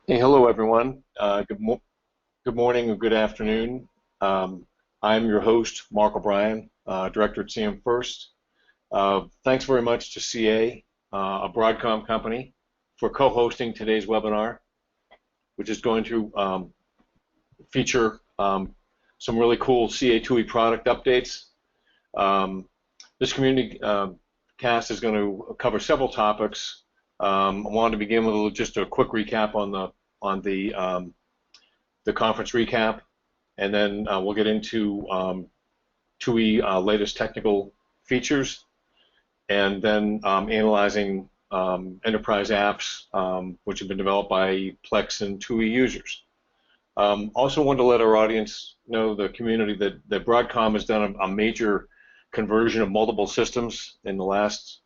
Hey, hello everyone. Good morning or good afternoon. I'm your host, Mark O'Brien, Director at CM First. Thanks very much to CA, a Broadcom company, for co-hosting today's webinar, which is going to feature some really cool CA TUI product updates. This community cast is going to cover several topics. I wanted to begin with just a quick recap on the conference recap, and then we'll get into TUI latest technical features, and then analyzing enterprise apps which have been developed by Plex and TUI users. Also wanted to let our audience know, the community, that Broadcom has done a major conversion of multiple systems in the last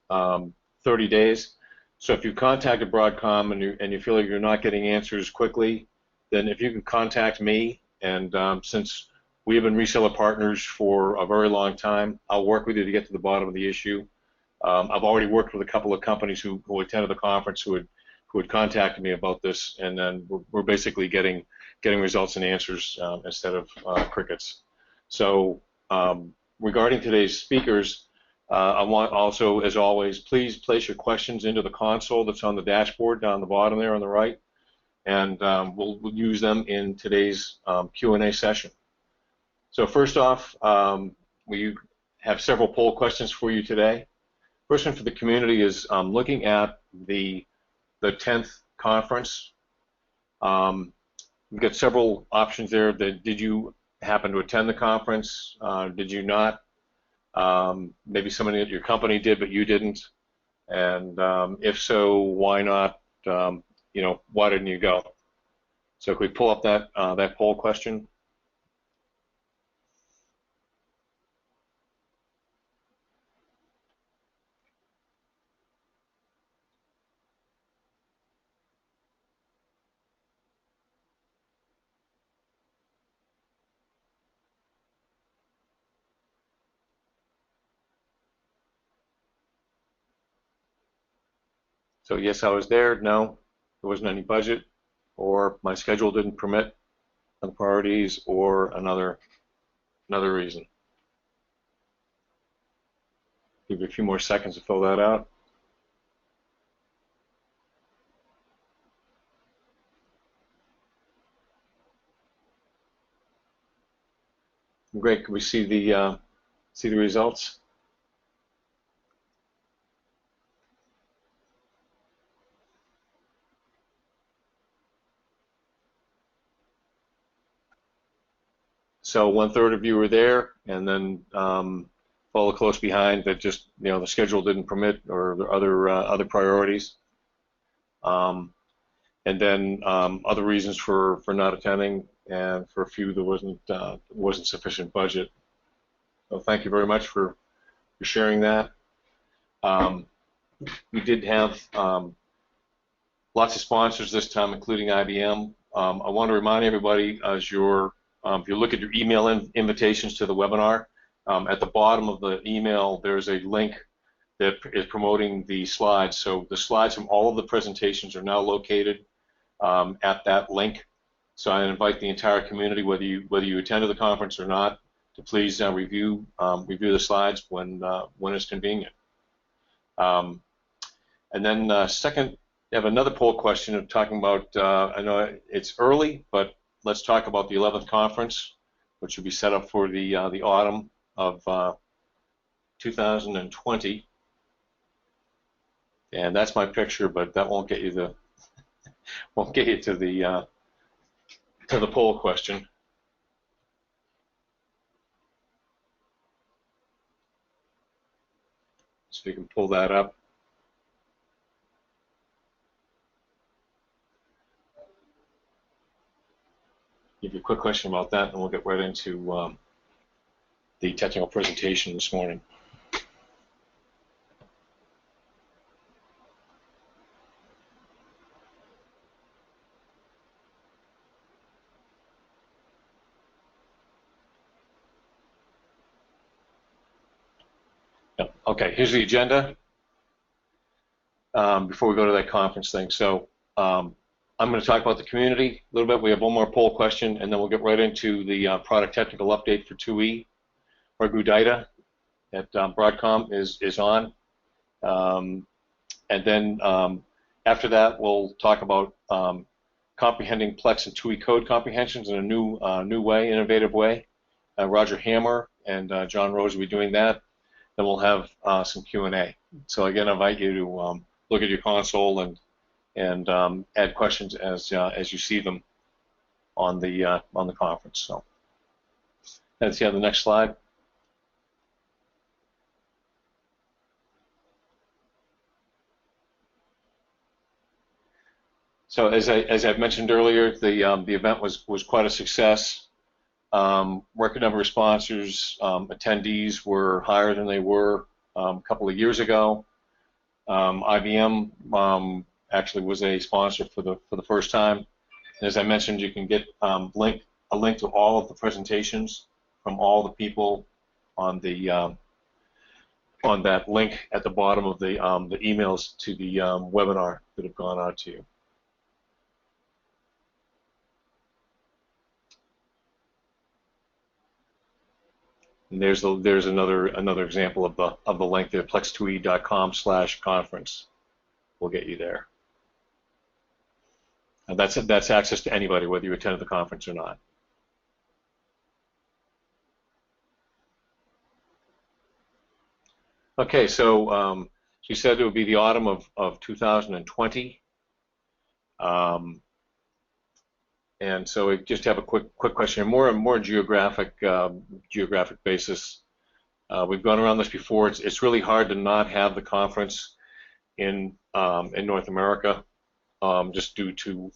30 days. So if you contacted Broadcom and you feel like you're not getting answers quickly, then if you can contact me, and since we have been reseller partners for a very long time, I'll work with you to get to the bottom of the issue. I've already worked with a couple of companies who attended the conference who had contacted me about this, and then we're basically getting results and answers instead of crickets. So regarding today's speakers, I want also, as always, please place your questions into the console that's on the dashboard down the bottom there on the right, and we'll use them in today's Q&A session. So first off, we have several poll questions for you today. First one for the community is looking at the 10th conference. We've got several options there. Did you happen to attend the conference? Did you not? Maybe somebody at your company did, but you didn't. And if so, why not? Why didn't you go? So can we pull up that poll question? So yes, I was there. No, there wasn't any budget, or my schedule didn't permit, other priorities, or another reason. Give you a few more seconds to fill that out. Great. Can we see the results? So 1/3 of you were there, and then follow close behind that just the schedule didn't permit, or the other priorities, and then other reasons for not attending, and for a few there wasn't sufficient budget. So thank you very much for sharing that. We did have lots of sponsors this time, including IBM. I want to remind everybody, as if you look at your email invitations to the webinar, at the bottom of the email there's a link that is promoting the slides. So the slides from all of the presentations are now located at that link. So I invite the entire community, whether you attended the conference or not, to please review the slides when it's convenient. And then second, I have another poll question of talking about, I know it's early, but let's talk about the 11th conference, which will be set up for the autumn of 2020. And that's my picture, but that won't get you to the poll question. So you can pull that up. Give you a quick question about that, and we'll get right into the technical presentation this morning. Okay, here's the agenda before we go to that conference thing. So I'm going to talk about the community a little bit. We have one more poll question, and then we'll get right into the product technical update for 2E. Raghu Daita at Broadcom is on. And then after that, we'll talk about comprehending Plex and 2E code comprehensions in a new way, innovative way. Roger Hammer and John Rose will be doing that. Then we'll have some Q&A. So again, I invite you to look at your console and add questions as you see them on the conference. So let's see on the next slide. So as I've mentioned earlier, the event was quite a success. Record number of sponsors, attendees were higher than they were a couple of years ago. IBM actually was a sponsor for the first time. And as I mentioned, you can get a link to all of the presentations from all the people on that link at the bottom of the emails to the webinar that have gone out to you. And there's another example of the link there, plex2e.com/conference. Will get you there. And that's access to anybody, whether you attended the conference or not. Okay, so she said it would be the autumn of 2020. And so we just have a quick question, more geographic basis. We've gone around this before. It's really hard to not have the conference in North America, just due to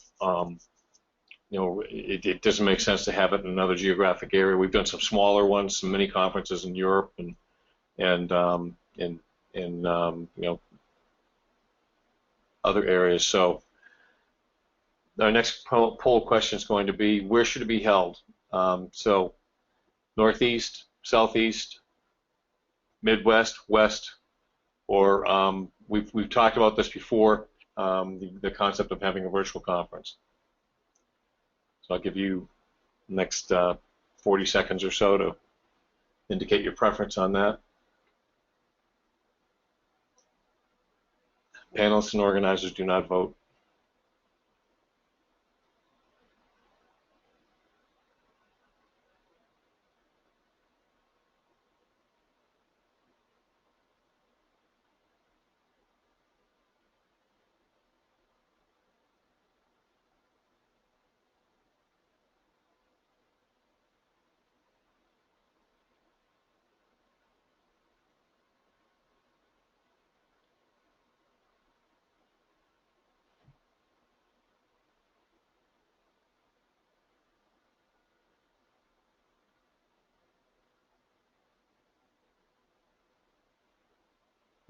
it doesn't make sense to have it in another geographic area. We've done some smaller ones, some mini conferences in Europe and in other areas. So our next poll question is going to be, where should it be held? So Northeast, Southeast, Midwest, West, or we've talked about this before, the concept of having a virtual conference. So I'll give you the next 40 seconds or so to indicate your preference on that. Panelists and organizers do not vote.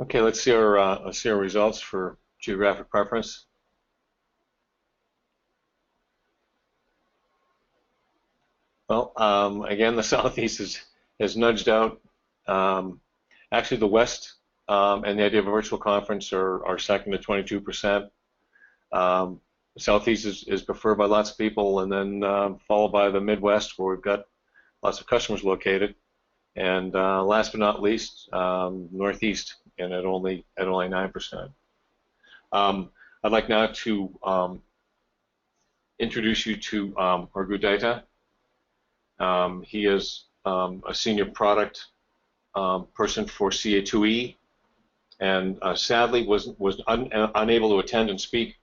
Okay, let's see our results for geographic preference. Well, again, the Southeast has nudged out. Actually, the West and the idea of a virtual conference are second at 22%. The Southeast is preferred by lots of people, and then followed by the Midwest, where we've got lots of customers located. And last but not least, Northeast, and at only 9%. I'd like now to introduce you to Raghu Daita. He is a senior product person for CA2E, and sadly was unable to attend and speak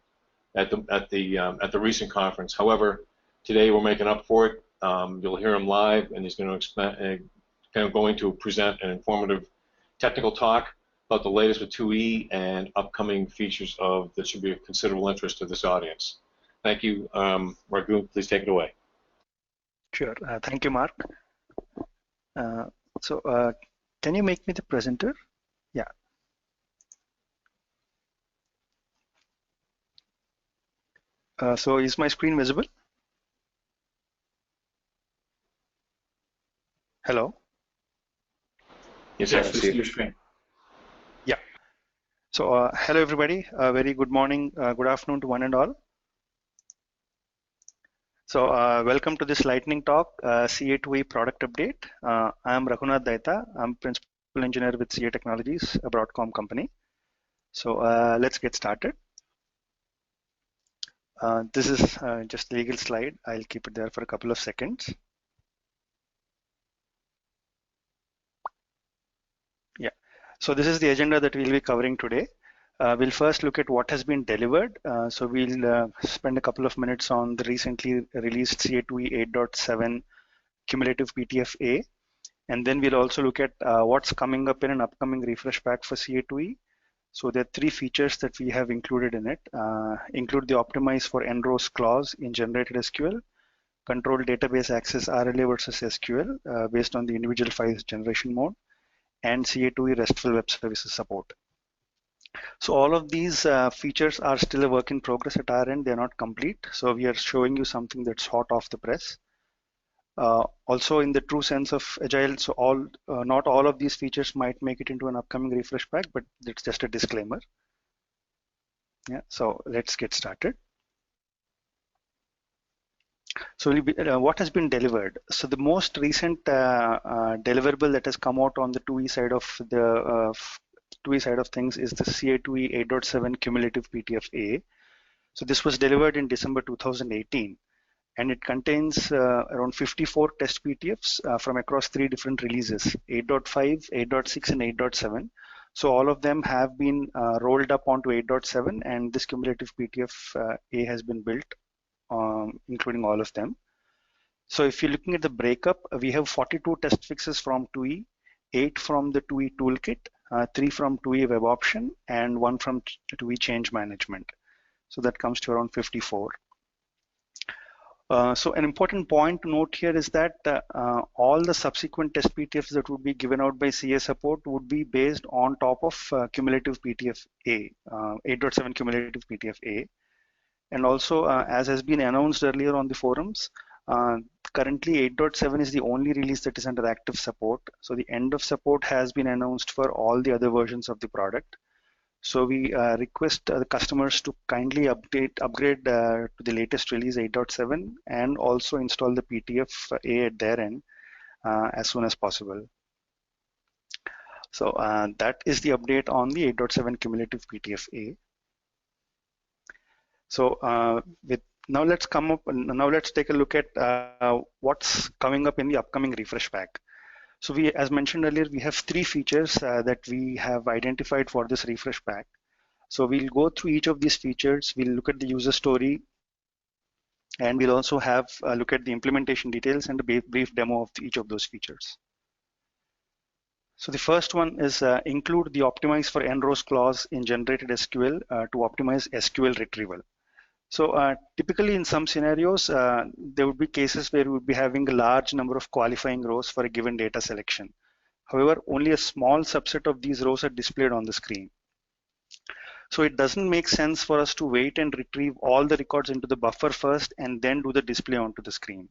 at the recent conference. However, today we're making up for it. You'll hear him live, and he's going to present an informative technical talk about the latest with 2E and upcoming features that should be of considerable interest to this audience. Thank you. Raghu, please take it away. Sure. Thank you, Mark. Can you make me the presenter? Yeah. So is my screen visible? Hello? Yes, I see your screen. Yeah. So hello, everybody. Very good morning, good afternoon to one and all. Welcome to this lightning talk, CA2E product update. I am Raghunath Daita. I'm principal engineer with CA Technologies, a Broadcom company. Let's get started. This is just legal slide. I'll keep it there for a couple of seconds. Yeah. So this is the agenda that we'll be covering today. We'll first look at what has been delivered. We'll spend a couple of minutes on the recently released CA2E 8.7 cumulative PTF-A. And then we'll also look at what's coming up in an upcoming refresh pack for CA2E. So there are three features that we have included in it. Include the optimize for end-rows clause in generated SQL, control database access RLA versus SQL based on the individual files generation mode, and CA2E RESTful web services support. So all of these features are still a work in progress at our end. They're not complete. So we are showing you something that's hot off the press. Also, in the true sense of agile, so not all of these features might make it into an upcoming refresh pack, but it's just a disclaimer. Yeah, so let's get started. So what has been delivered? So the most recent deliverable that has come out on the 2E side of the 2E side of things is the CA2E 8.7 cumulative PTF-A. So this was delivered in December 2018. And it contains around 54 test PTFs from across three different releases, 8.5, 8.6, and 8.7. So all of them have been rolled up onto 8.7, and this cumulative PTF-A has been built, including all of them. So if you're looking at the breakup, we have 42 test fixes from 2E, 8 from the 2E toolkit, 3 from 2E web option, and 1 from 2E change management. So that comes to around 54. So an important point to note here is that all the subsequent test PTFs that would be given out by CA support would be based on top of cumulative PTF-A, 8.7 cumulative PTF-A. And also, as has been announced earlier on the forums, currently 8.7 is the only release that is under active support. So the end of support has been announced for all the other versions of the product. So we request the customers to kindly upgrade to the latest release 8.7 and also install the PTF-A at their end as soon as possible. So that is the update on the 8.7 cumulative PTF-A. So now let's take a look at what's coming up in the upcoming refresh pack. So as mentioned earlier, we have three features that we have identified for this refresh pack. So we'll go through each of these features. We'll look at the user story, and we'll also have a look at the implementation details and a brief demo of each of those features. So the first one is include the optimize for end-rows clause in generated SQL to optimize SQL retrieval. So typically in some scenarios, there would be cases where we would be having a large number of qualifying rows for a given data selection. However, only a small subset of these rows are displayed on the screen. So it doesn't make sense for us to wait and retrieve all the records into the buffer first and then do the display onto the screen.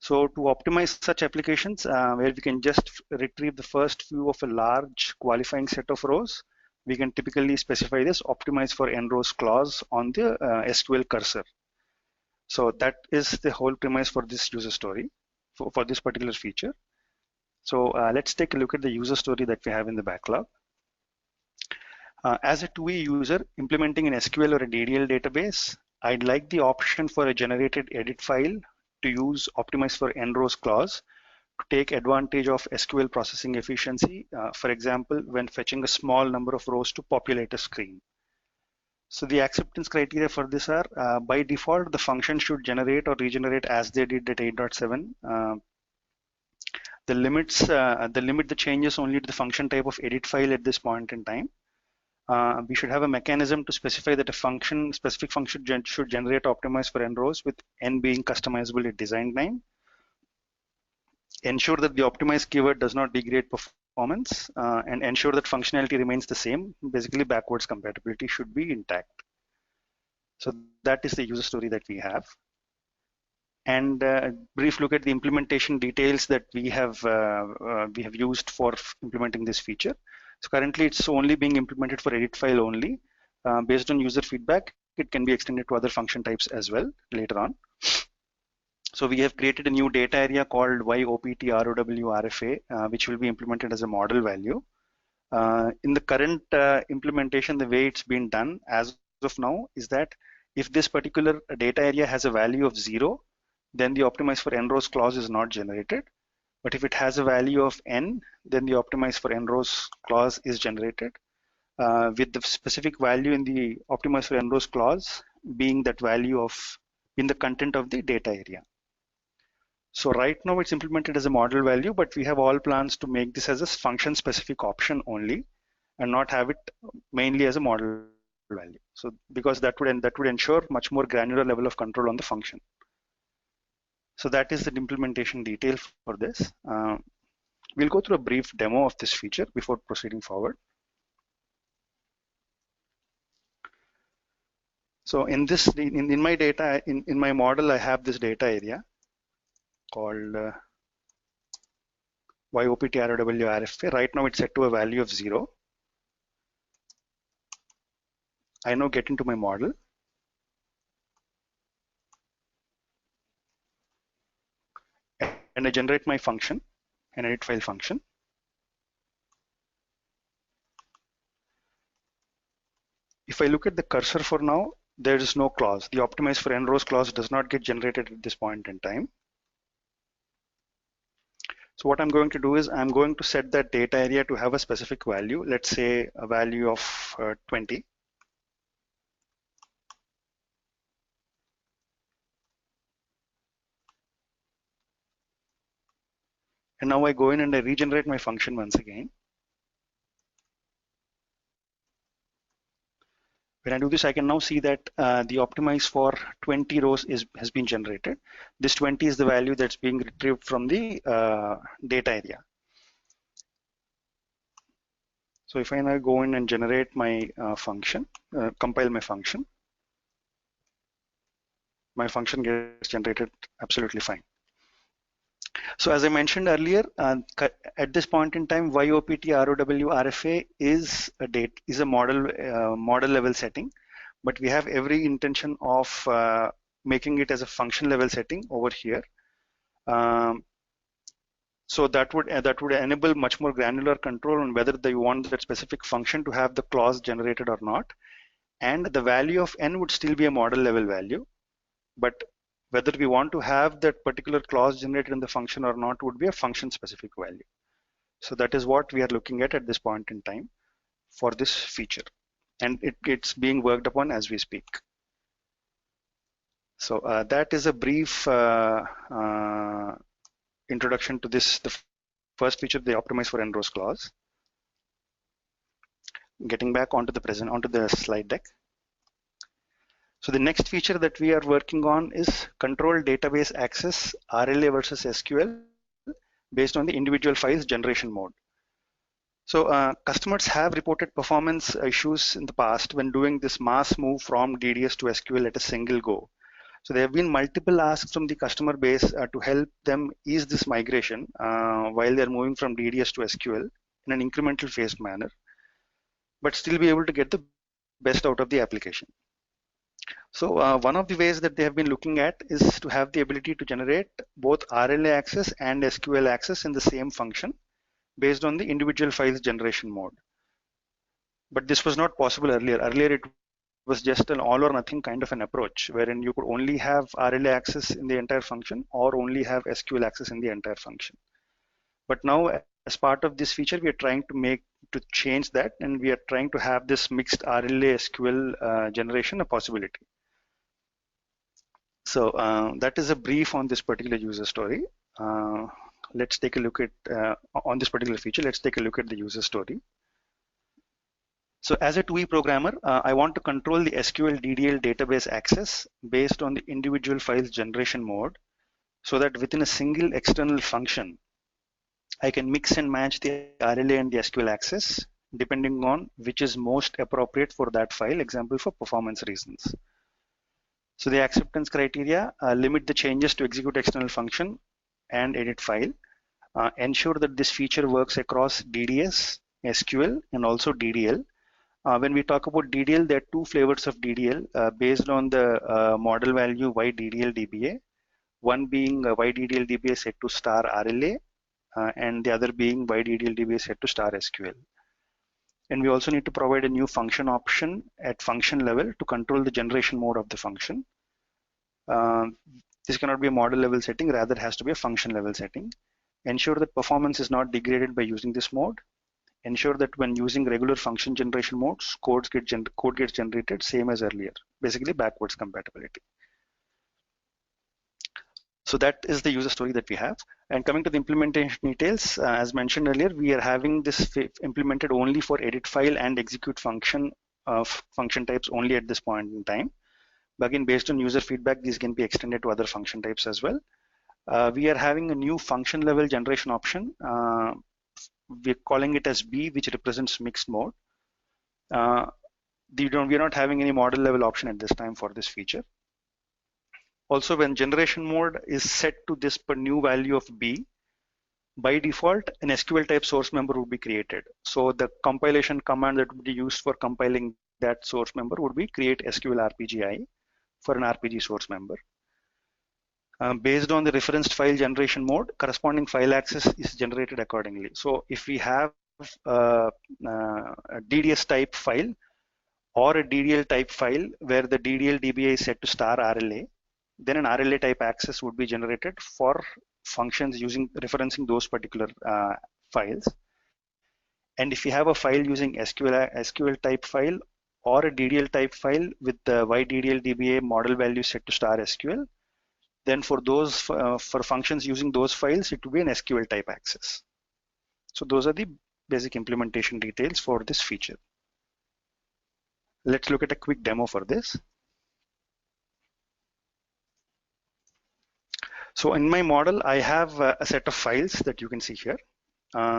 So to optimize such applications where we can just retrieve the first few of a large qualifying set of rows, we can typically specify this optimize for end-rows clause on the SQL cursor. So that is the whole premise for this user story, for this particular feature. So let's take a look at the user story that we have in the backlog. As a 2E user implementing an SQL or a DDL database, I'd like the option for a generated edit file to use optimize for end-rows clause to take advantage of SQL processing efficiency, for example, when fetching a small number of rows to populate a screen. So the acceptance criteria for this are, by default, the function should generate or regenerate as they did at 8.7. The limit the changes only to the function type of edit file at this point in time. We should have a mechanism to specify that a specific function should generate optimize for end-rows with n being customizable at design time. Ensure that the optimize keyword does not degrade performance and ensure that functionality remains the same. Basically, backwards compatibility should be intact. So that is the user story that we have. And a brief look at the implementation details that we have used for implementing this feature. So currently, it's only being implemented for edit file only. Based on user feedback, it can be extended to other function types as well later on. So we have created a new data area called YOPTROWRFA, which will be implemented as a model value. In the current implementation, the way it's been done as of now is that if this particular data area has a value of 0, then the optimize for n rows clause is not generated. But if it has a value of n, then the optimize for n rows clause is generated, with the specific value in the optimize for n rows clause being that value of in the content of the data area. So right now it's implemented as a model value, but we have all plans to make this as a function specific option only and not have it mainly as a model value. So because that would ensure much more granular level of control on the function. So that is the implementation detail for this. We'll go through a brief demo of this feature before proceeding forward. So in this, in my data, in my model, I have this data area called YOPTROWRFA. Right now it's set to a value of 0. I now get into my model. And I generate my function, an edit file function. If I look at the cursor for now, there is no clause. The optimize for n rows clause does not get generated at this point in time. So what I'm going to do is I'm going to set that data area to have a specific value. Let's say a value of 20. And now I go in and I regenerate my function once again. When I do this, I can now see that the optimize for 20 rows has been generated. This 20 is the value that's being retrieved from the data area. So if I now go in and generate my function, compile my function gets generated absolutely fine. So as I mentioned earlier, at this point in time, YOPTROWRFA is a model level setting, but we have every intention of making it as a function level setting over here. So that would enable much more granular control on whether you want that specific function to have the clause generated or not, and the value of n would still be a model level value, but whether we want to have that particular clause generated in the function or not would be a function specific value. So that is what we are looking at this point in time for this feature, and it's being worked upon as we speak. So that is a brief introduction to this, the first feature, the optimize for n rows clause. Getting back onto the slide deck. So the next feature that we are working on is control database access RLA versus SQL based on the individual files generation mode. So customers have reported performance issues in the past when doing this mass move from DDS to SQL at a single go. So there have been multiple asks from the customer base to help them ease this migration while they're moving from DDS to SQL in an incremental phased manner, but still be able to get the best out of the application. So one of the ways that they have been looking at is to have the ability to generate both RLA access and SQL access in the same function based on the individual files generation mode. But this was not possible earlier. Earlier it was just an all or nothing kind of an approach wherein you could only have RLA access in the entire function or only have SQL access in the entire function. But now as part of this feature, we are trying to change that, and we are trying to have this mixed RLA SQL generation a possibility. So that is a brief on this particular user story. Let's take a look at, on this particular feature, let's take a look at the user story. So as a 2E programmer, I want to control the SQL DDL database access based on the individual files generation mode so that within a single external function, I can mix and match the RLA and the SQL access depending on which is most appropriate for that file, example for performance reasons. So the acceptance criteria limit the changes to execute external function and edit file. Ensure that this feature works across DDS, SQL, and also DDL. When we talk about DDL, there are two flavors of DDL based on the model value YDDL DBA. one being YDDL-DBA set to star RLA, and the other being YDDL-DBA set to star SQL. And we also need to provide a new function option at function level to control the generation mode of the function. This cannot be a model level setting, rather it has to be a function level setting. Ensure that performance is not degraded by using this mode. Ensure that when using regular function generation modes, code gets generated same as earlier, basically backwards compatibility. So that is the user story that we have. And coming to the implementation details, as mentioned earlier, we are having this implemented only for edit file and execute function function types only at this point in time. But again, based on user feedback, these can be extended to other function types as well. We are having a new function level generation option. We're calling it as B, which represents mixed mode. We're not having any model level option at this time for this feature. Also, when generation mode is set to this new value of B, by default, an SQL type source member would be created. So the compilation command that would be used for compiling that source member would be create SQL RPGI for an RPG source member. Based on the referenced file generation mode, corresponding file access is generated accordingly. So if we have a DDS type file or a DDL type file where the DDL DBA is set to star RLA, then an RLA type access would be generated for functions referencing those particular files. And if you have a file using SQL type file or a DDL type file with the YDDL DBA model value set to star SQL, then for those for functions using those files, it will be an SQL type access. So those are the basic implementation details for this feature. Let's look at a quick demo for this. So in my model, I have a set of files that you can see here.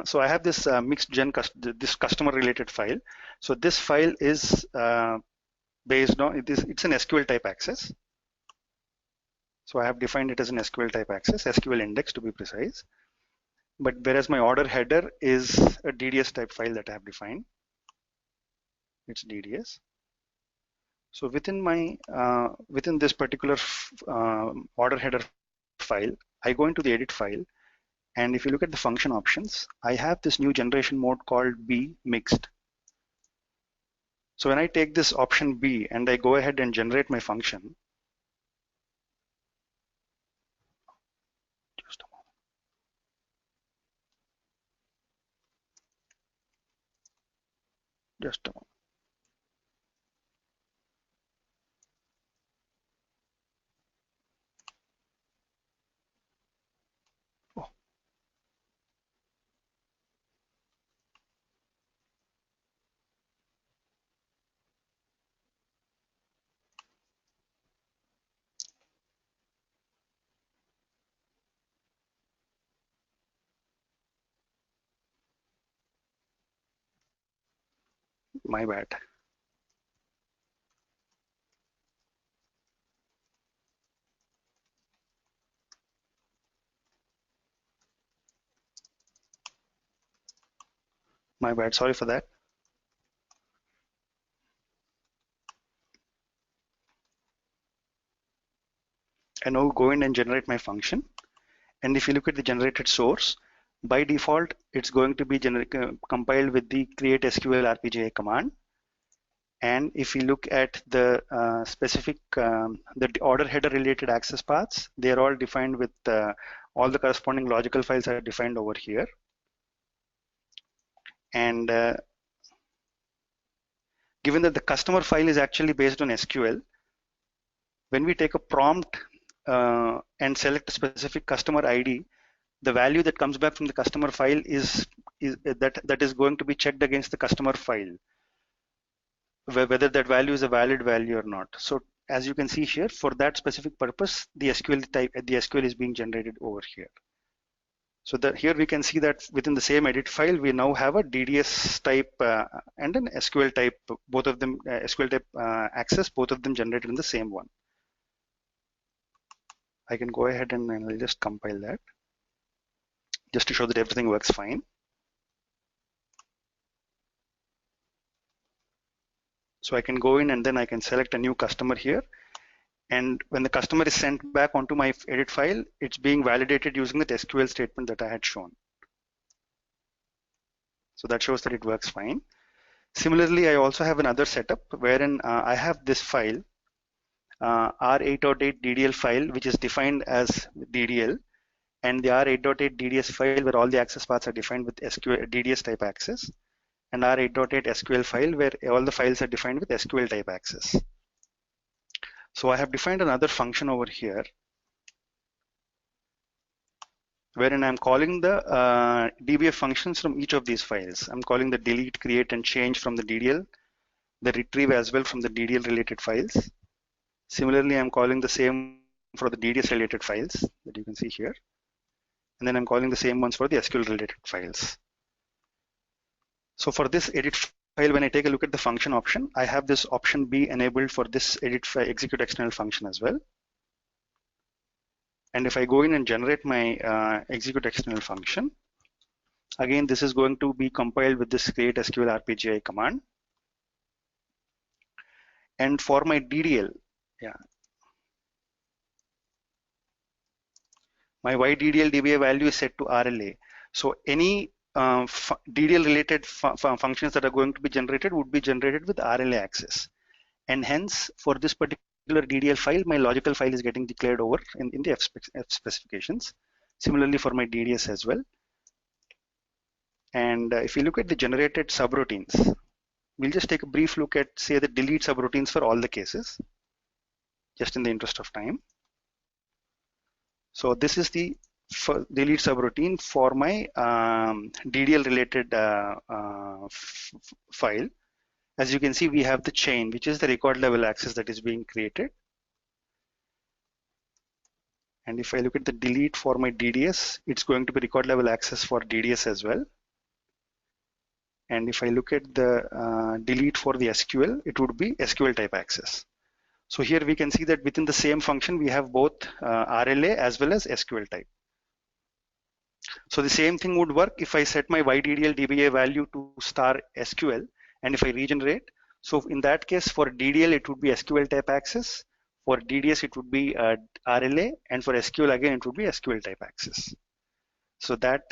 So I have this mixed gen this customer related file. So this file is based on it's an SQL type access. So I have defined it as an SQL type access, SQL index to be precise. But whereas my order header is a DDS type file that I have defined. It's DDS. So within my within this particular order header file, I go into the edit file, and if you look at the function options, I have this new generation mode called B mixed. So when I take this option B and I go ahead and generate my function, just a moment. Oh. My bad. My bad, sorry for that. I now go in and generate my function. And if you look at the generated source, by default, it's going to be compiled with the create SQL RPGI command. And if you look at the specific the order header related access paths, they are all defined with all the corresponding logical files are defined over here. And given that the customer file is actually based on SQL, when we take a prompt and select a specific customer ID, the value that comes back from the customer file is that is going to be checked against the customer file, whether that value is a valid value or not. So as you can see here, for that specific purpose, the SQL is being generated over here. So that here we can see that within the same edit file, we now have a DDS type and an SQL type, both of them SQL type access, both of them generated in the same one. I can go ahead and I'll just compile that just to show that everything works fine. So I can go in and then I can select a new customer here. And when the customer is sent back onto my edit file, it's being validated using the SQL statement that I had shown. So that shows that it works fine. Similarly, I also have another setup wherein I have this file, R8.8 DDL file, which is defined as DDL, and the R8.8 DDS file where all the access paths are defined with SQL DDS type access, and R8.8 SQL file where all the files are defined with SQL type access. So I have defined another function over here wherein I'm calling the DBF functions from each of these files. I'm calling the delete, create, and change from the DDL, the retrieve as well from the DDL related files. Similarly, I'm calling the same for the DDS related files that you can see here. And then I'm calling the same ones for the SQL related files. So for this edit file, when I take a look at the function option, I have this option B enabled for this edit file execute external function as well. And if I go in and generate my execute external function, again, this is going to be compiled with this create SQL RPGI command. And for my DDL, my YDDL DBA value is set to RLA. So any DDL related functions that are going to be generated would be generated with RLA access. And hence, for this particular DDL file, my logical file is getting declared over in the F specifications. Similarly for my DDS as well. And if you look at the generated subroutines, we'll just take a brief look at, say, the delete subroutines for all the cases, just in the interest of time. So this is the delete subroutine for my DDL related file. As you can see, we have the chain, which is the record level access that is being created. And if I look at the delete for my DDS, it's going to be record level access for DDS as well. And if I look at the delete for the SQL, it would be SQL type access. So here we can see that within the same function, we have both RLA as well as SQL type. So the same thing would work if I set my YDDL DBA value to star SQL, and if I regenerate. So in that case, for DDL, it would be SQL type access. For DDS, it would be RLA, and for SQL, again, it would be SQL type access. So that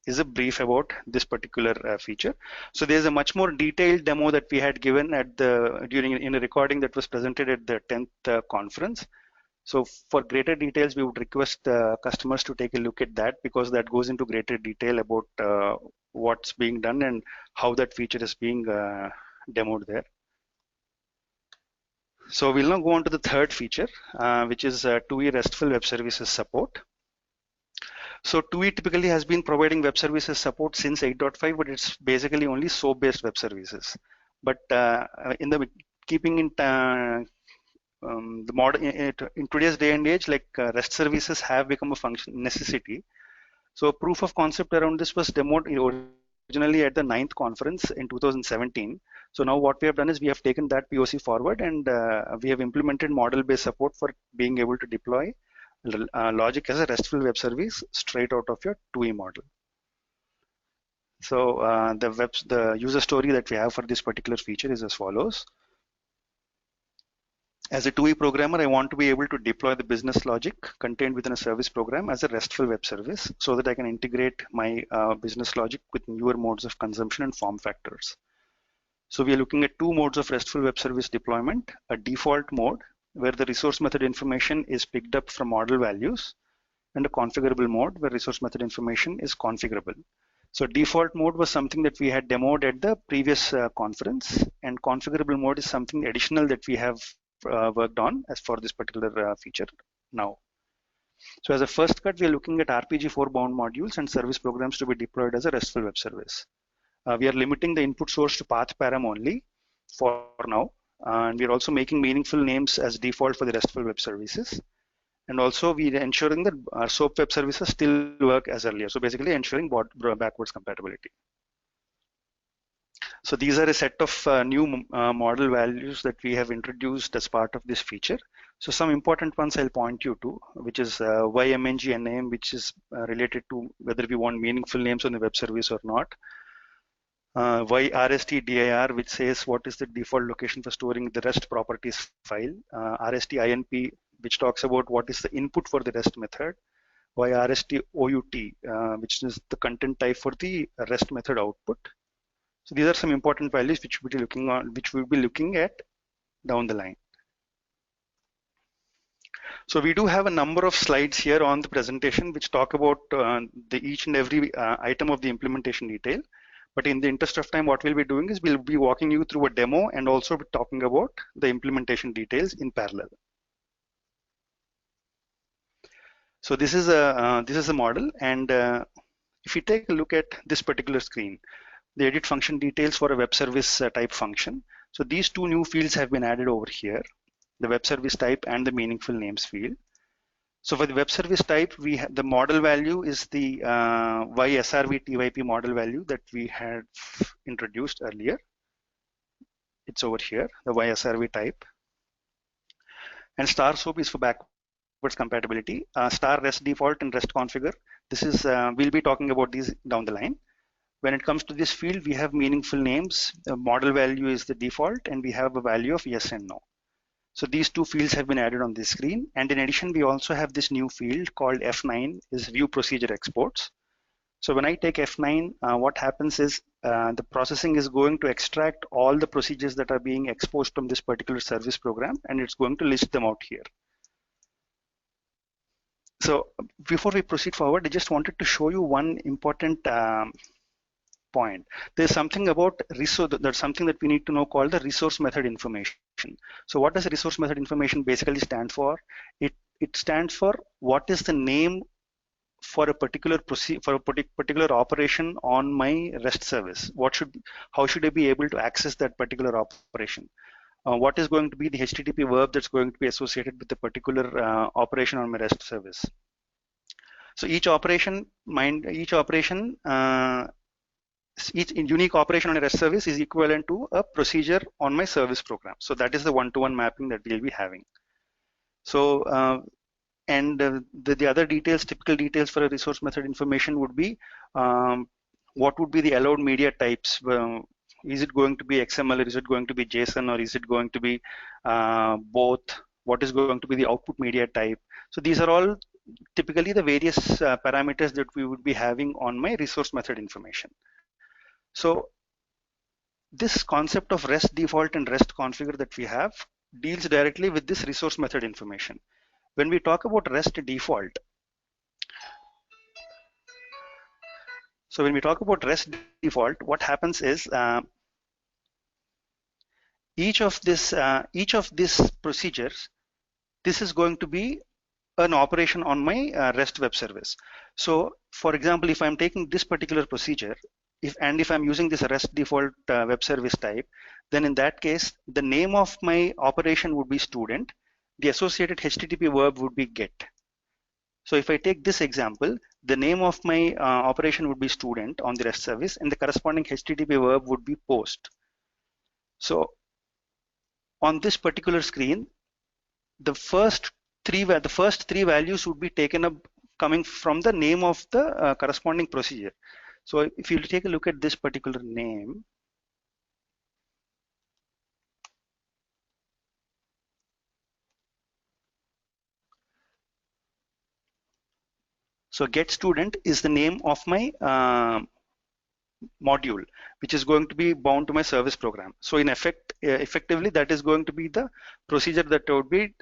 is a brief about this particular feature. So there's a much more detailed demo that we had given at the in a recording that was presented at the 10th conference. So for greater details, we would request customers to take a look at that, because that goes into greater detail about what's being done and how that feature is being demoed there. So we'll now go on to the third feature, which is 2E RESTful Web Services support. So 2E typically has been providing web services support since 8.5, but it's basically only SOAP-based web services. But in the keeping in the modern in today's day and age, like REST services have become a function necessity. So proof of concept around this was demoed originally at the 9th conference in 2017. So now what we have done is we have taken that POC forward, and we have implemented model-based support for being able to deploy logic as a RESTful web service straight out of your 2E model. So the user story that we have for this particular feature is as follows. As a 2E programmer, I want to be able to deploy the business logic contained within a service program as a RESTful web service, so that I can integrate my business logic with newer modes of consumption and form factors. So we are looking at two modes of RESTful web service deployment: a default mode, where the resource method information is picked up from model values, and a configurable mode where resource method information is configurable. So default mode was something that we had demoed at the previous conference, and configurable mode is something additional that we have worked on as for this particular feature now. So as a first cut, we are looking at RPG4 bound modules and service programs to be deployed as a RESTful web service. We are limiting the input source to path param only for now. And we're also making meaningful names as default for the RESTful web services. And also we are ensuring that our SOAP web services still work as earlier. So basically ensuring backwards compatibility. So these are a set of new model values that we have introduced as part of this feature. So some important ones I'll point you to, which is YMNG name, which is related to whether we want meaningful names on the web service or not. RESTdir, which says what is the default location for storing the REST properties file, RESTinp, which talks about what is the input for the REST method, RESTout, which is the content type for the REST method output. So these are some important values which we'll be looking at down the line. So we do have a number of slides here on the presentation which talk about each and every item of the implementation detail. But in the interest of time, what we'll be doing is we'll be walking you through a demo and also be talking about the implementation details in parallel. So this is a model, and if you take a look at this particular screen, the edit function details for a web service type function. So these two new fields have been added over here, the web service type and the meaningful names field. So for the web service type, we have the model value is the YSRV TYP model value that we had introduced earlier. It's over here, the YSRV type. And star SOAP is for backwards compatibility. Star REST default and REST configure. This is we'll be talking about these down the line. When it comes to this field, we have meaningful names. The model value is the default, and we have a value of yes and no. So these two fields have been added on this screen. And in addition, we also have this new field called F9 is view procedure exports. So when I take F9, what happens is the processing is going to extract all the procedures that are being exposed from this particular service program, and it's going to list them out here. So before we proceed forward, I just wanted to show you one important point. There's something about resource, that's something that we need to know called the resource method information. So what does the resource method information basically stand for? It stands for what is the name for a particular particular operation on my REST service. How should I be able to access that particular operation? What is going to be the HTTP verb that's going to be associated with the particular operation on my REST service? So each unique operation on a REST service is equivalent to a procedure on my service program. So that is the one-to-one mapping that we'll be having. So the other details, typical details for a resource method information would be what would be the allowed media types. Is it going to be XML, or is it going to be JSON, or is it going to be both? What is going to be the output media type? So these are all typically the various parameters that we would be having on my resource method information. So this concept of REST default and REST configure that we have deals directly with this resource method information. When we talk about REST default, what happens is each of these procedures, this is going to be an operation on my REST web service. So for example, if I'm taking this particular procedure, if I'm using this REST default web service type, then in that case, the name of my operation would be student. The associated HTTP verb would be get. So if I take this example, the name of my operation would be student on the REST service, and the corresponding HTTP verb would be post. So on this particular screen, the first three values would be taken up coming from the name of the corresponding procedure. So if you take a look at this particular name, so get student is the name of my module, which is going to be bound to my service program. So in effectively, that is going to be the procedure that I would be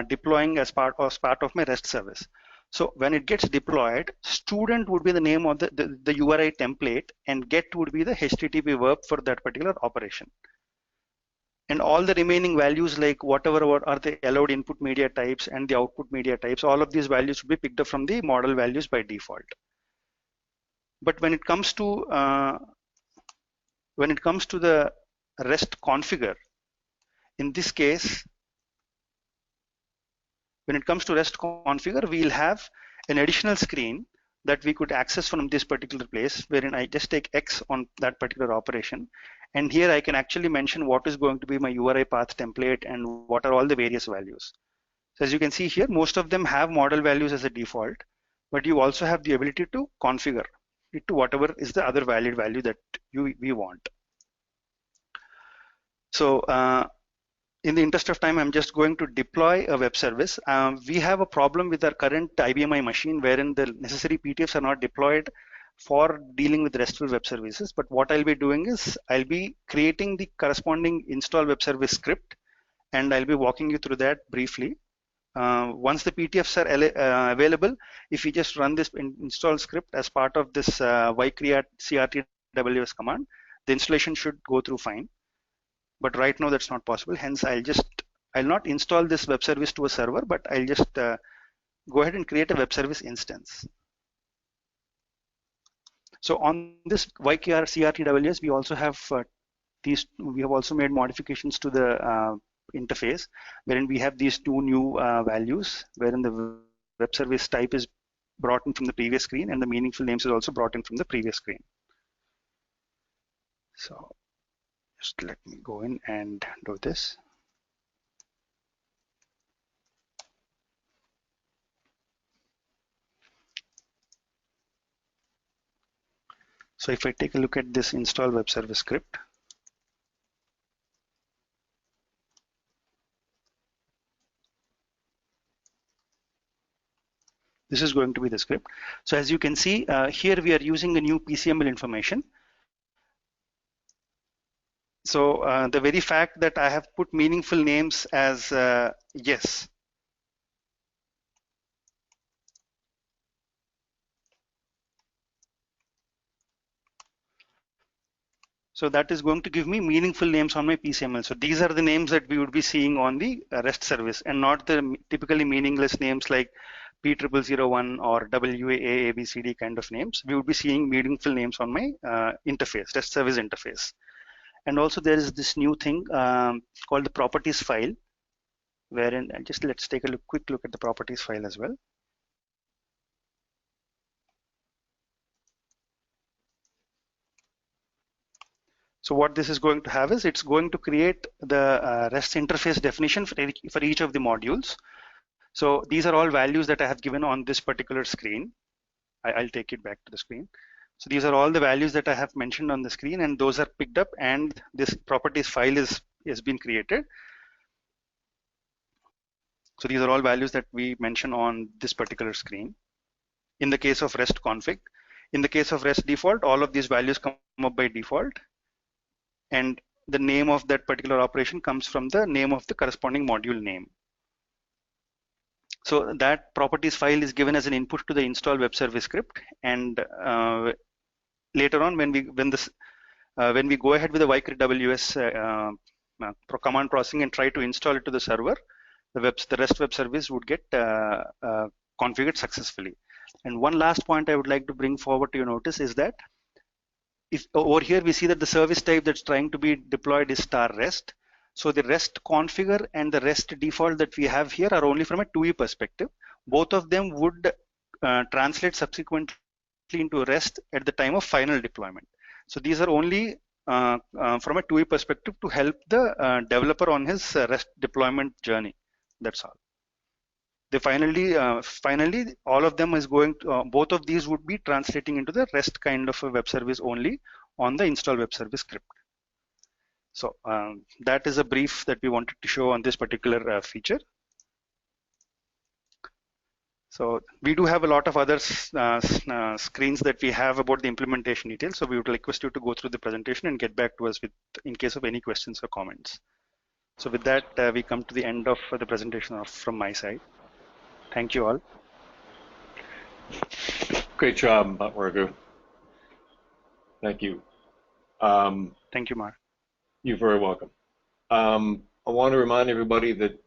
deploying as part of my REST service. So when it gets deployed, student would be the name of the URI template, and get would be the HTTP verb for that particular operation. And all the remaining values, like whatever are the allowed input media types and the output media types, all of these values should be picked up from the model values by default. But when it comes to the REST configure, in this case, when it comes to REST configure, we'll have an additional screen that we could access from this particular place, wherein I just take X on that particular operation. And here I can actually mention what is going to be my URI path template and what are all the various values. So as you can see here, most of them have model values as a default, but you also have the ability to configure it to whatever is the other valid value that we want. So in the interest of time, I'm just going to deploy a web service. We have a problem with our current IBMI machine wherein the necessary PTFs are not deployed for dealing with RESTful web services. But what I'll be doing is I'll be creating the corresponding install web service script, and I'll be walking you through that briefly. Once the PTFs are available, if you just run this install script as part of this ycrtws command, the installation should go through fine. But right now that's not possible. Hence, I'll not install this web service to a server, but I'll just go ahead and create a web service instance. So on this ycrtws, we also have we have also made modifications to the interface, wherein we have these two new values, wherein the web service type is brought in from the previous screen and the meaningful names is also brought in from the previous screen. So just let me go in and do this. So if I take a look at this install web service script, this is going to be the script. So as you can see, here we are using a new PCML information. So the very fact that I have put meaningful names as yes. So that is going to give me meaningful names on my PCML. So these are the names that we would be seeing on the REST service, and not the typically meaningless names like P0001 or WAABCD kind of names. We would be seeing meaningful names on my interface, REST service interface. And also there is this new thing called the properties file, wherein just let's take a quick look at the properties file as well. So what this is going to have is it's going to create the REST interface definition for each of the modules. So these are all values that I have given on this particular screen. I'll take it back to the screen. So these are all the values that I have mentioned on the screen, and those are picked up, and this properties file has been created. So these are all values that we mention on this particular screen. In the case of REST config, in the case of REST default, all of these values come up by default, and the name of that particular operation comes from the name of the corresponding module name. So that properties file is given as an input to the install web service script, and later on when we go ahead with the ycrtws command processing and try to install it to the server, the REST web service would get configured successfully. And one last point I would like to bring forward to your notice is that if over here we see that the service type that's trying to be deployed is *REST. So the REST configure and the REST default that we have here are only from a 2E perspective. Both of them would translate subsequently into REST at the time of final deployment. So these are only from a 2E perspective to help the developer on his REST deployment journey. That's all. They finally, all of them is going to, both of these would be translating into the REST kind of a web service only on the install web service script. So that is a brief that we wanted to show on this particular feature. So we do have a lot of other screens that we have about the implementation details. So we would request you to go through the presentation and get back to us with, in case of any questions or comments. So with that, we come to the end of the presentation from my side. Thank you all. Great job, Raghu. Thank you. Thank you, Mark. You're very welcome. I want to remind everybody that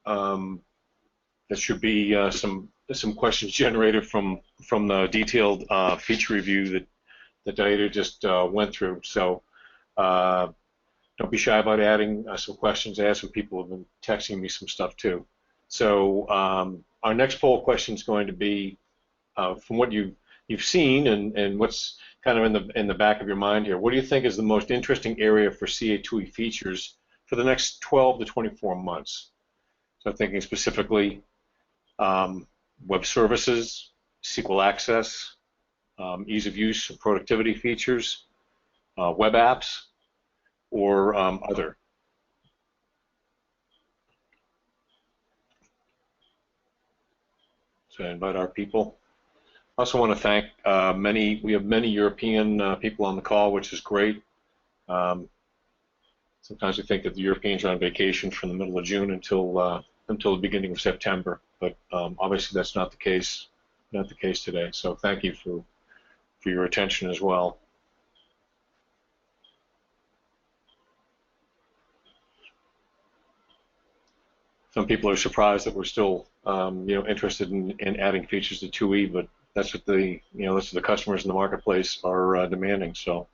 there should be some questions generated from the detailed feature review that Diana just went through. So don't be shy about adding some questions. I have some people have been texting me some stuff too. So our next poll question is going to be from what you've seen and what's kind of in the back of your mind here. What do you think is the most interesting area for CA2E features for the next 12 to 24 months? So I'm thinking specifically web services, SQL access, ease of use and productivity features, web apps or other. So I invite our people. I also want to thank we have many European people on the call, which is great. Sometimes we think that the Europeans are on vacation from the middle of June until the beginning of September, but obviously that's not the case. Not the case today. So thank you for your attention as well. Some people are surprised that we're still interested in adding features to 2E, but that's what the that's what the customers in the marketplace are demanding. So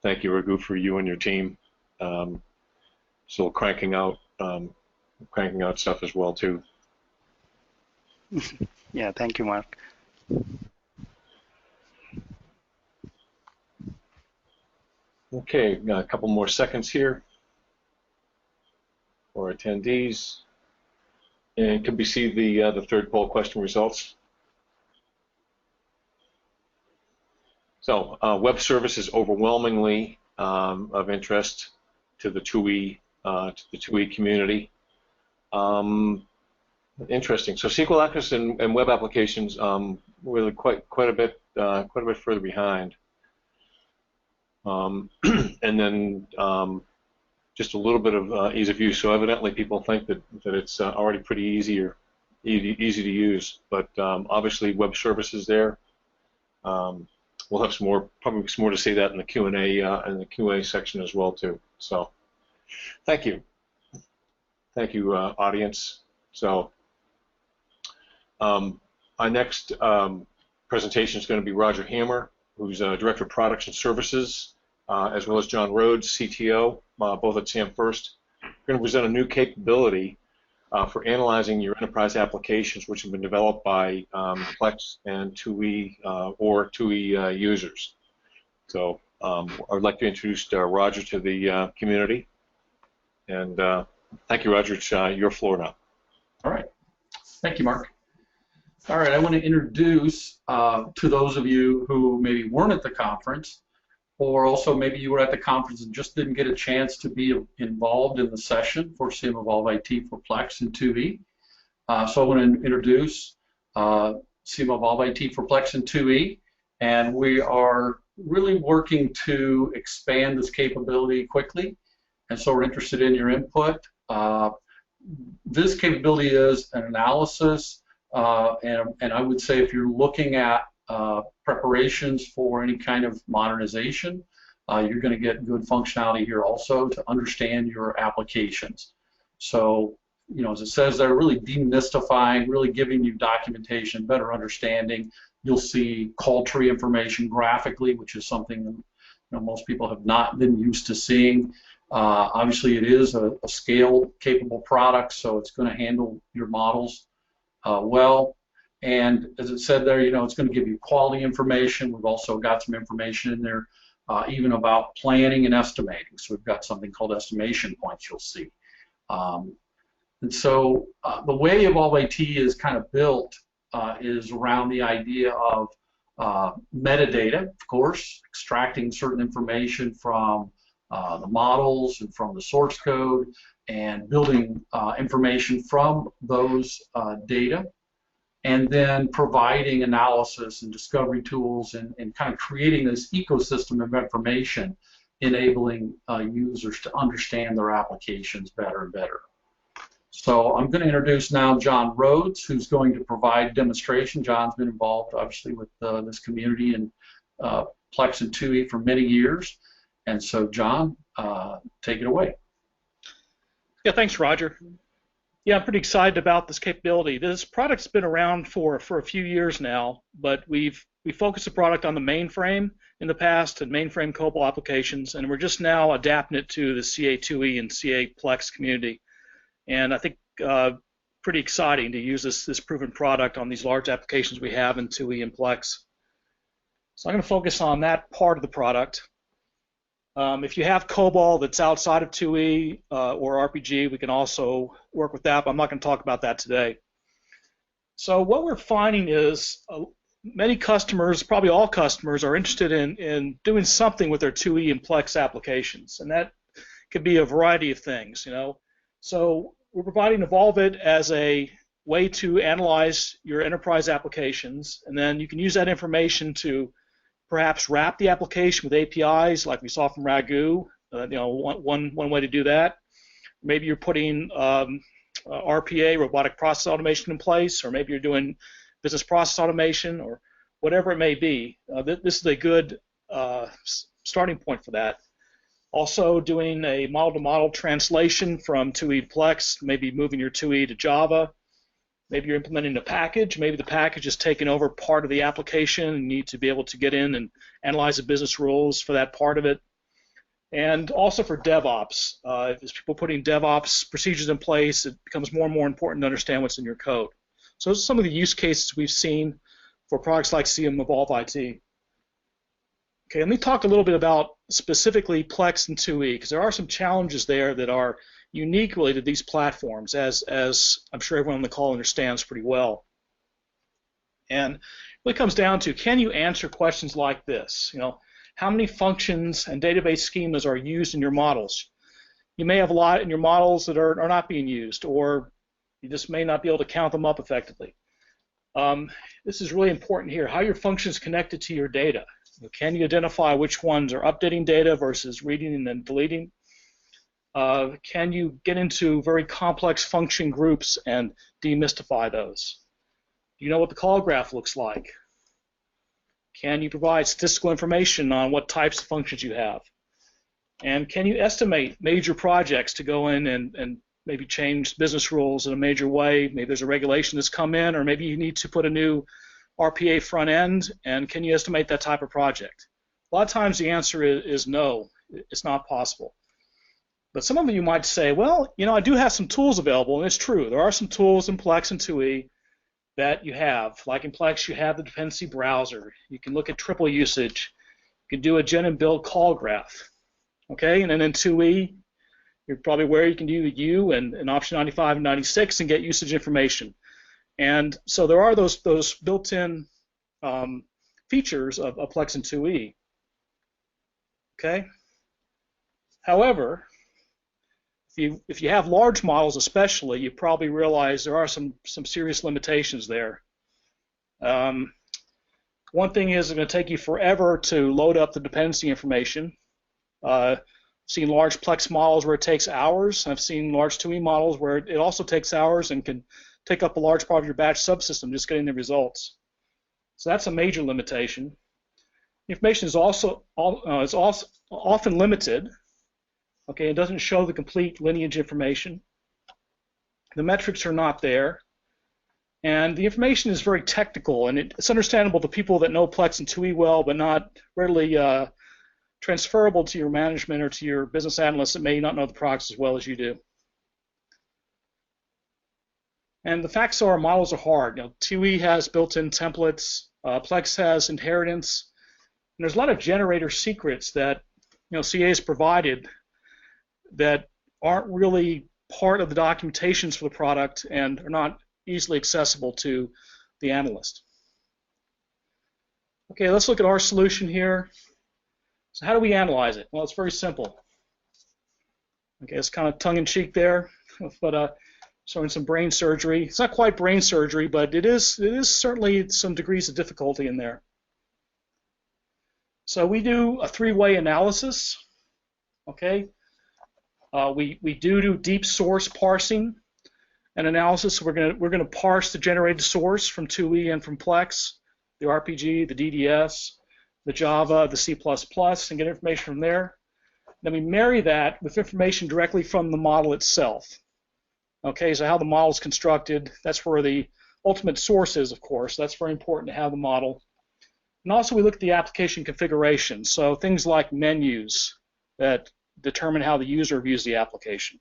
thank you, Raghu, for you and your team. Still cranking out stuff as well too. Yeah, thank you, Mark. Okay, got a couple more seconds here for attendees. And could we see the third poll question results? So web services overwhelmingly of interest to the 2E community. Interesting. So SQL access and web applications really quite a bit further behind. And then just a little bit of ease of use. So evidently people think that it's already pretty easy to use. But obviously web services there. We'll have probably some more to say that in the Q&A section as well too. So thank you, audience. So our next presentation is going to be Roger Hammer, who's Director of Products and Services, as well as John Rhodes, CTO, both at CM First. We're going to present a new capability for analyzing your enterprise applications, which have been developed by Plex and 2E or 2E users. So I'd like to introduce Roger to the community. And thank you, Roger. It's your floor now. All right. Thank you, Mark. All right, I want to introduce to those of you who maybe weren't at the conference, or also maybe you were at the conference and just didn't get a chance to be involved in the session for CM Evolve IT for Plex and 2E. So I want to introduce CM Evolve IT for Plex and 2E, and we are really working to expand this capability quickly, and so we're interested in your input. This capability is an analysis, and I would say if you're looking at preparations for any kind of modernization, you're going to get good functionality here also to understand your applications. So, you know, as it says there, really demystifying, really giving you documentation, better understanding. You'll see call tree information graphically, which is something most people have not been used to seeing. Obviously, it is a scale-capable product, so it's going to handle your models well. And as it said there, it's going to give you quality information. We've also got some information in there even about planning and estimating. So we've got something called estimation points you'll see. And so the way Evolve IT is kind of built is around the idea of metadata, of course, extracting certain information from the models and from the source code, and building information from those data, and then providing analysis and discovery tools and kind of creating this ecosystem of information, enabling users to understand their applications better and better. So I'm going to introduce now John Rhodes, who's going to provide demonstration. John's been involved, obviously, with this community and Plex and 2E for many years. And so, John, take it away. Yeah, thanks, Roger. Yeah, I'm pretty excited about this capability. This product's been around for a few years now, but we focused the product on the mainframe in the past and mainframe COBOL applications, and we're just now adapting it to the CA2E and CA Plex community. And I think pretty exciting to use this proven product on these large applications we have in 2E and Plex. So I'm going to focus on that part of the product. If you have COBOL that's outside of 2E or RPG, we can also work with that, but I'm not going to talk about that today. So what we're finding is many customers, probably all customers, are interested in doing something with their 2E and Plex applications, and that could be a variety of things, you know. So we're providing Evolve It as a way to analyze your enterprise applications, and then you can use that information to perhaps wrap the application with APIs, like we saw from Ragu. You know, one way to do that. Maybe you're putting RPA, robotic process automation, in place, or maybe you're doing business process automation, or whatever it may be. This is a good starting point for that. Also, doing a model-to-model translation from 2E to Plex, maybe moving your 2E to Java. Maybe you're implementing a package. Maybe the package is taking over part of the application and you need to be able to get in and analyze the business rules for that part of it. And also for DevOps. If there's people putting DevOps procedures in place, it becomes more and more important to understand what's in your code. So those are some of the use cases we've seen for products like CM Evolve IT. Okay, let me talk a little bit about specifically Plex and 2E, because there are some challenges there that are unique really to these platforms, as I'm sure everyone on the call understands pretty well. And what it comes down to, can you answer questions like this? You know, how many functions and database schemas are used in your models? You may have a lot in your models that are not being used, or you just may not be able to count them up effectively. This is really important here. How are your functions connected to your data? Can you identify which ones are updating data versus reading and then deleting? Can you get into very complex function groups and demystify those? Do you know what the call graph looks like? Can you provide statistical information on what types of functions you have? And can you estimate major projects to go in and maybe change business rules in a major way? Maybe there's a regulation that's come in, or maybe you need to put a new RPA front end, and can you estimate that type of project? A lot of times the answer is no, it's not possible. But some of you might say, well, you know, I do have some tools available, and it's true. There are some tools in Plex and 2E that you have. Like in Plex, you have the dependency browser. You can look at triple usage. You can do a gen and build call graph. Okay, and then in 2E, you're probably aware you can do U and option 95 and 96 and get usage information. And so there are those built-in features of Plex and 2E. Okay. However, if you have large models, especially, you probably realize there are some serious limitations there. One thing is it's going to take you forever to load up the dependency information. I've seen large Plex models where it takes hours. I've seen large 2E models where it also takes hours and can take up a large part of your batch subsystem just getting the results. So that's a major limitation. Information is also often limited. Okay, it doesn't show the complete lineage information. The metrics are not there. And the information is very technical, and it's understandable to people that know Plex and 2E well, but not readily transferable to your management or to your business analysts that may not know the products as well as you do. And the facts are models are hard. You know, 2E has built-in templates. Plex has inheritance. And there's a lot of generator secrets that CA has provided that aren't really part of the documentations for the product and are not easily accessible to the analyst. Okay, let's look at our solution here. So how do we analyze it? Well, it's very simple. Okay, it's kind of tongue-in-cheek there, but showing some brain surgery. It's not quite brain surgery, but it is certainly some degrees of difficulty in there. So we do a three-way analysis. Okay, we do deep source parsing and analysis. We're gonna parse the generated source from 2E and from Plex, the RPG, the DDS, the Java, the C++, and get information from there. Then we marry that with information directly from the model itself. Okay, so how the model is constructed, that's where the ultimate source is, of course. That's very important to have the model. And also we look at the application configuration, so things like menus that determine how the user views the application.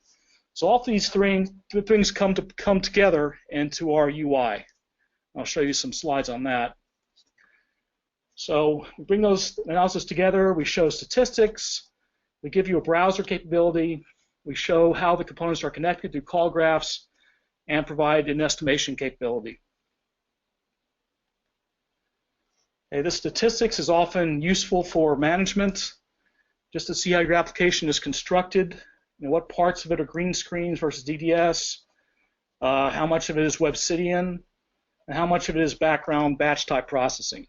So all these three things come together into our UI. I'll show you some slides on that. So we bring those analysis together, we show statistics, we give you a browser capability, we show how the components are connected through call graphs, and provide an estimation capability. Okay, this statistics is often useful for management, just to see how your application is constructed, what parts of it are green screens versus DDS, how much of it is Websidian, and how much of it is background batch type processing.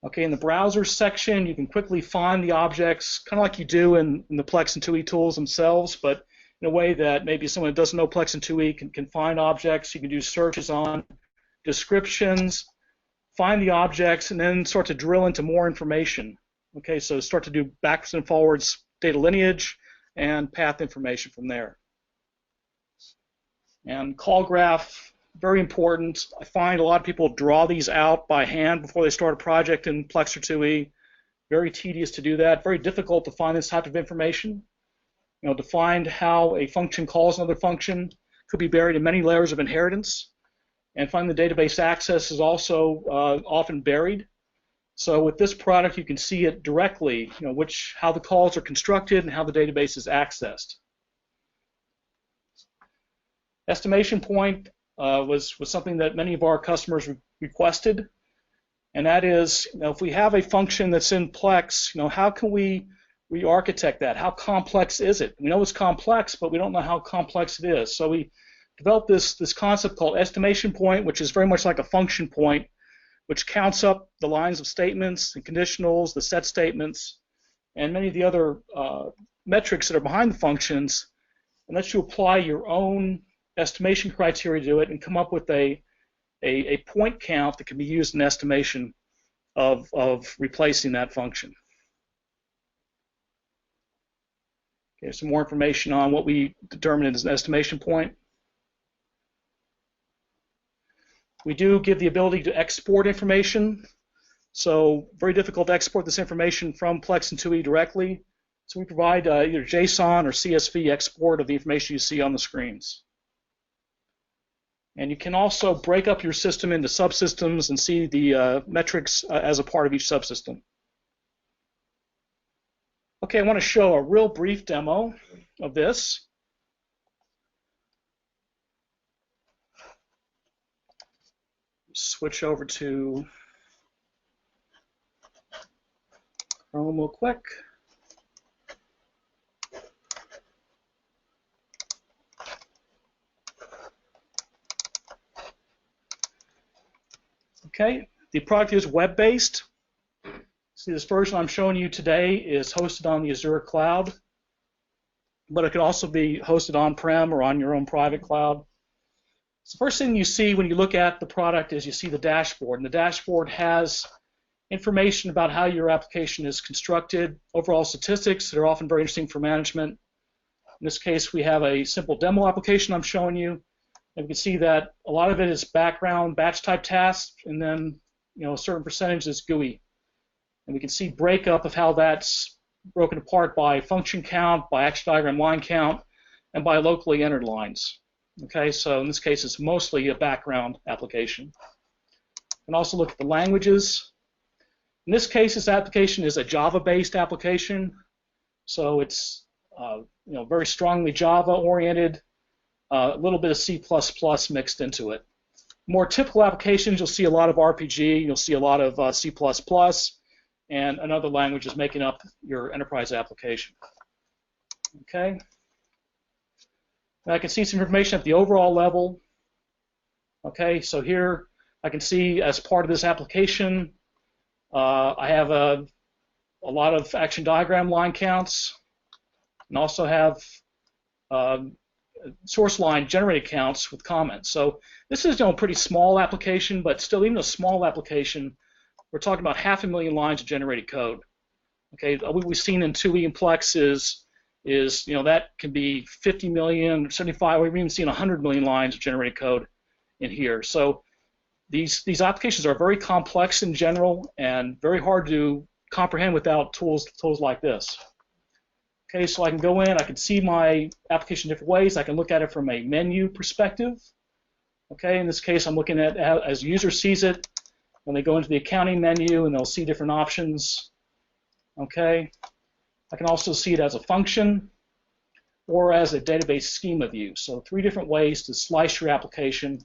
Okay, in the browser section, you can quickly find the objects, kind of like you do in the Plex and TUI tools themselves, but in a way that maybe someone who doesn't know Plex and TUI can find objects. You can do searches on descriptions, find the objects, and then start to drill into more information. Okay, so start to do backwards and forwards data lineage and path information from there. And call graph, very important. I find a lot of people draw these out by hand before they start a project in Plex or TUI. Very tedious to do that. Very difficult to find this type of information. To find how a function calls another function could be buried in many layers of inheritance. And finding the database access is also often buried. So with this product, you can see it directly, how the calls are constructed and how the database is accessed. Estimation point was something that many of our customers requested, and that is, if we have a function that's in Plex, how can we re-architect that? How complex is it? We know it's complex, but we don't know how complex it is. So we developed this concept called estimation point, which is very much like a function point, which counts up the lines of statements and conditionals, the set statements, and many of the other metrics that are behind the functions, and lets you apply your own estimation criteria to it and come up with a point count that can be used in estimation of replacing that function. Okay, some more information on what we determine as an estimation point. We do give the ability to export information, so very difficult to export this information from Plex and TUI directly. So we provide either JSON or CSV export of the information you see on the screens. And you can also break up your system into subsystems and see the metrics as a part of each subsystem. Okay, I want to show a real brief demo of this. Switch over to Chrome real quick. Okay, the product is web-based. See, this version I'm showing you today is hosted on the Azure cloud, but it can also be hosted on-prem or on your own private cloud. So the first thing you see when you look at the product is you see the dashboard, and the dashboard has information about how your application is constructed, overall statistics that are often very interesting for management. In this case, we have a simple demo application I'm showing you. And we can see that a lot of it is background batch type tasks, and then a certain percentage is GUI. And we can see breakup of how that's broken apart by function count, by action diagram line count, and by locally entered lines. Okay, so in this case, it's mostly a background application. You can also look at the languages. In this case, this application is a Java-based application, so it's very strongly Java-oriented. A little bit of C++ mixed into it. More typical applications, you'll see a lot of RPG, you'll see a lot of C++, and another language is making up your enterprise application. Okay. Now I can see some information at the overall level. Okay, so here I can see as part of this application, I have a lot of action diagram line counts, and also have source line generated counts with comments. So this is a pretty small application, but still, even a small application, we're talking about 500,000 lines of generated code. Okay, what we've seen in TUI and Plex is that can be 50 million, 75. We've even seen 100 million lines of generated code in here. So these applications are very complex in general and very hard to comprehend without tools like this. Okay, so I can go in, I can see my application different ways. I can look at it from a menu perspective. Okay, in this case, I'm looking at as a user sees it. When they go into the accounting menu, and they'll see different options. Okay, I can also see it as a function or as a database schema view. So 3 different ways to slice your application,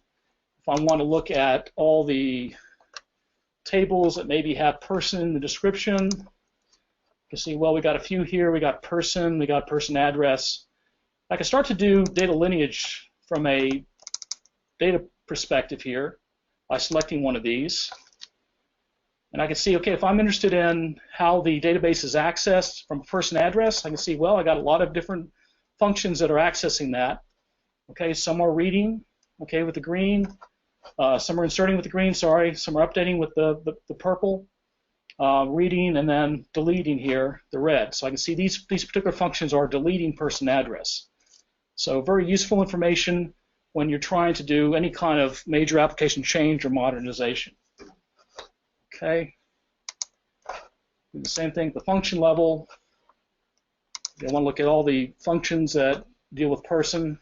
if I want to look at all the tables that maybe have person in the description, you can see, well, we got a few here. We got person address. I can start to do data lineage from a data perspective here by selecting one of these. And I can see, okay, if I'm interested in how the database is accessed from a person address, I can see, well, I got a lot of different functions that are accessing that. Okay, some are reading, okay, with the green. Some are inserting with the green, sorry. Some are updating with the purple. Reading and then deleting here, the red. So I can see these particular functions are deleting person address. So very useful information when you're trying to do any kind of major application change or modernization. Okay. Do the same thing at the function level. You want to look at all the functions that deal with person.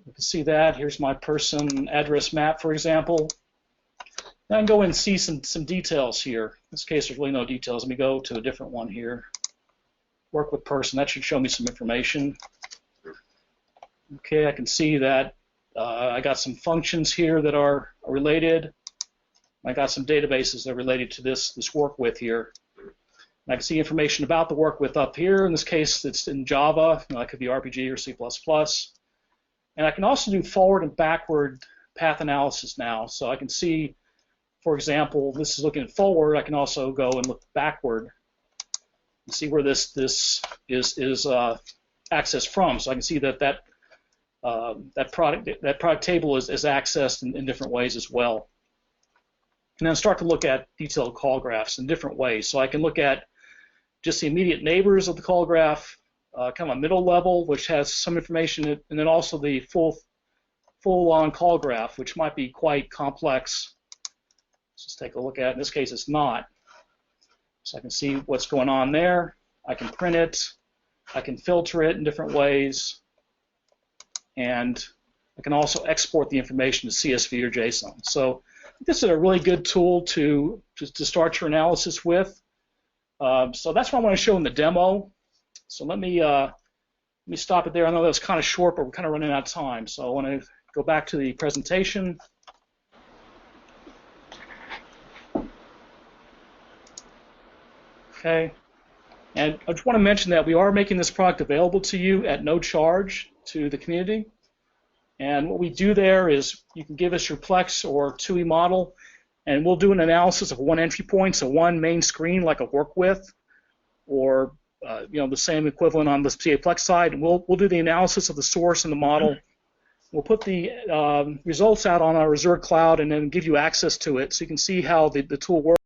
You can see that. Here's my person address map, for example. Now I can go in and see some details here. In this case, there's really no details. Let me go to a different one here. Work with person. That should show me some information. Okay, I can see that I got some functions here that are related. I got some databases that are related to this work with here. And I can see information about the work with up here. In this case, it's in Java. That could be RPG or C++. And I can also do forward and backward path analysis now. So I can see, for example, this is looking at forward. I can also go and look backward and see where this is accessed from. So I can see that product table is accessed in different ways as well. And then start to look at detailed call graphs in different ways. So I can look at just the immediate neighbors of the call graph, kind of a middle level, which has some information, and then also the full-on call graph, which might be quite complex. Let's just take a look at it. In this case, it's not. So I can see what's going on there. I can print it. I can filter it in different ways. And I can also export the information to CSV or JSON. So this is a really good tool to start your analysis with. So that's what I want to show in the demo. So let me stop it there. I know that was kind of short, but we're kind of running out of time. So I want to go back to the presentation. Okay. And I just want to mention that we are making this product available to you at no charge to the community. And what we do there is you can give us your Plex or TUI model, and we'll do an analysis of one entry point, so one main screen like a work with, or the same equivalent on the CA Plex side. And we'll do the analysis of the source and the model. We'll put the results out on our Azure cloud and then give you access to it so you can see how the tool works.